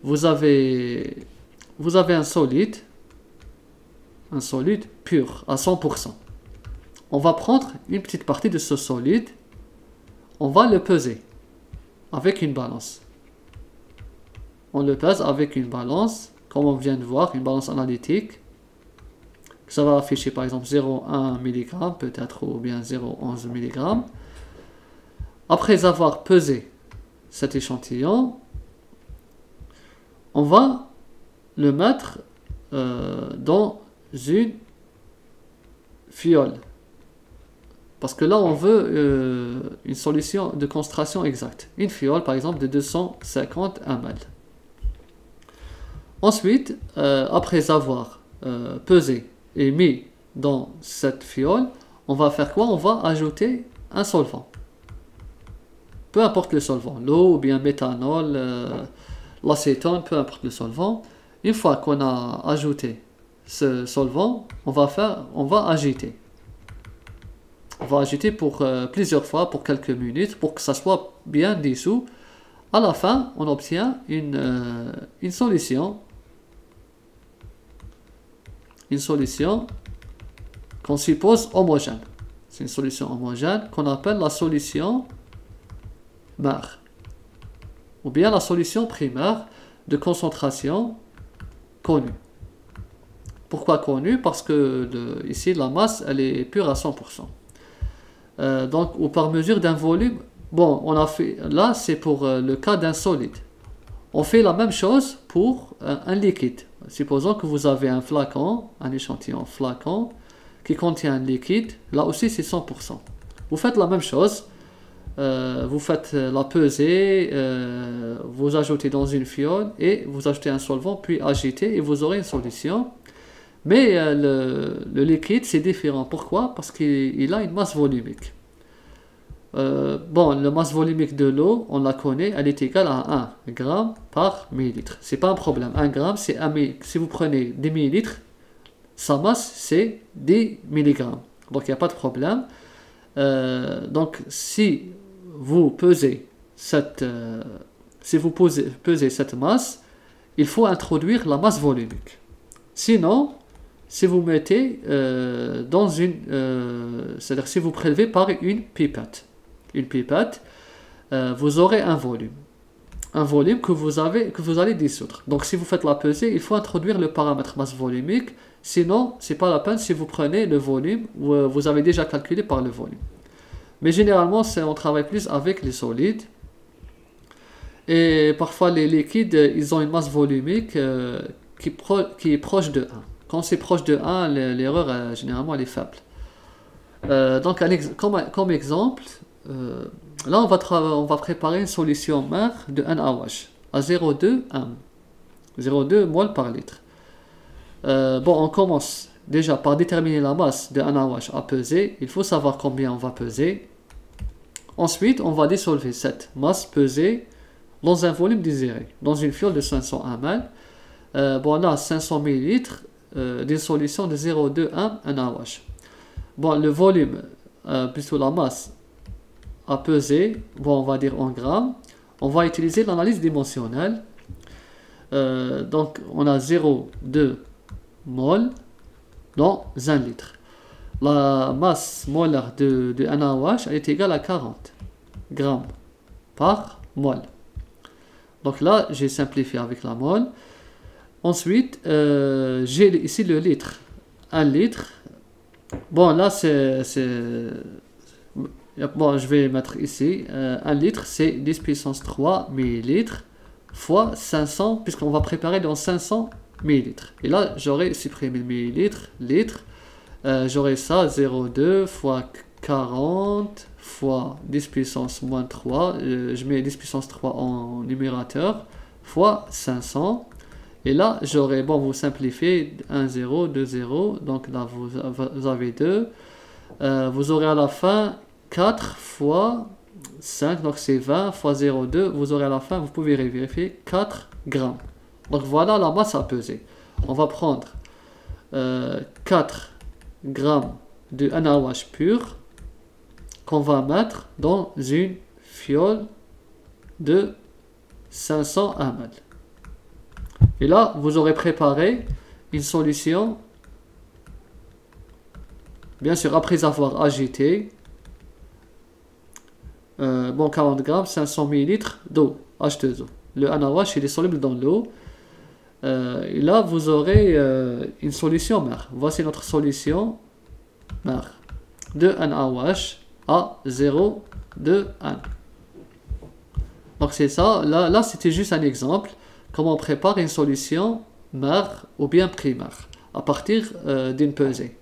vous avez un solide pur à 100%. On va prendre une petite partie de ce solide, on va le peser avec une balance. On le pèse avec une balance, comme on vient de voir, une balance analytique. Ça va afficher par exemple 0,1 mg peut-être, ou bien 0,11 mg. Après avoir pesé cet échantillon, on va le mettre dans une fiole. Parce que là, on veut une solution de concentration exacte. Une fiole, par exemple, de 250 ml. Ensuite, après avoir pesé et mis dans cette fiole, on va faire quoi? On va ajouter un solvant. Peu importe le solvant, l'eau ou bien méthanol, l'acétone, peu importe le solvant. Une fois qu'on a ajouté ce solvant, on va agiter. On va agiter pour plusieurs fois, pour quelques minutes, pour que ça soit bien dissous. À la fin, on obtient une solution. Une solution qu'on suppose homogène. C'est une solution homogène qu'on appelle la solution mère. Ou bien la solution primaire de concentration connue. Pourquoi connue? Parce que ici, la masse, elle est pure à 100%. Donc, ou par mesure d'un volume. Bon, on a fait, là, c'est pour le cas d'un solide. On fait la même chose pour un liquide. Supposons que vous avez un flacon, un échantillon flacon, qui contient un liquide. Là aussi, c'est 100%. Vous faites la même chose. Vous faites la pesée, vous ajoutez dans une fiole et vous ajoutez un solvant, puis agitez et vous aurez une solution. Mais le liquide, c'est différent. Pourquoi? Parce qu'il a une masse volumique. La masse volumique de l'eau, on la connaît, elle est égale à 1 g par millilitre. C'est pas un problème. 1 g, c'est 1 millilitre. Si vous prenez 10 millilitres, sa masse, c'est 10 mg. Donc, il n'y a pas de problème. Donc, si vous pesez cette masse, il faut introduire la masse volumique. Sinon, si vous mettez dans c'est-à-dire si vous prélevez par une pipette, vous aurez un volume que vous allez dissoudre. Donc, si vous faites la pesée, il faut introduire le paramètre masse volumique. Sinon, c'est pas la peine si vous prenez le volume, vous avez déjà calculé par le volume. Mais généralement, on travaille plus avec les solides. Et parfois, les liquides, ils ont une masse volumique qui est proche de 1. Quand c'est proche de 1, l'erreur, généralement, elle est faible. Donc, comme exemple, là, on va préparer une solution mère de NaOH à 0,2 m. 0,2 mol par litre. On commence déjà par déterminer la masse de NaOH à peser. Il faut savoir combien on va peser. Ensuite, on va dissolver cette masse pesée dans un volume désiré, dans une fiole de 500 ml. On a 500 ml d'une solution de 0,2 m NaOH. Le volume, plutôt la masse à peser, on va dire en grammes. On va utiliser l'analyse dimensionnelle. Donc, on a 0,2 mol dans 1 litre. La masse molaire de NaOH est égale à 40 grammes par mol. Donc là, j'ai simplifié avec la mol. Ensuite, j'ai ici le litre. 1 litre. Là, je vais mettre ici. 1 litre, c'est 10 puissance 3 millilitres fois 500, puisqu'on va préparer dans 500 millilitres. Et là, j'aurai supprimé le millilitre, litre. J'aurai ça, 0,2 fois 40 fois 10 puissance moins 3. Je mets 10 puissance 3 en numérateur, fois 500. Et là, j'aurai, vous simplifiez, 1, 0, 2, 0. Donc là, vous avez 2. Vous aurez à la fin 4 fois 5, donc c'est 20 fois 0,2. Vous aurez à la fin, vous pouvez vérifier, 4 grammes. Donc voilà la masse à peser. On va prendre 4 grammes de NaOH pur qu'on va mettre dans une fiole de 500 ml. Et là, vous aurez préparé une solution, bien sûr, après avoir agité, 40 grammes, 500 millilitres d'eau, H2O. Le NaOH, il est soluble dans l'eau. Et là, vous aurez une solution mère. Voici notre solution mère. De NaOH à 0, 2, 1. Donc c'est ça. Là c'était juste un exemple. Comment on prépare une solution mère ou bien primaire à partir d'une pesée.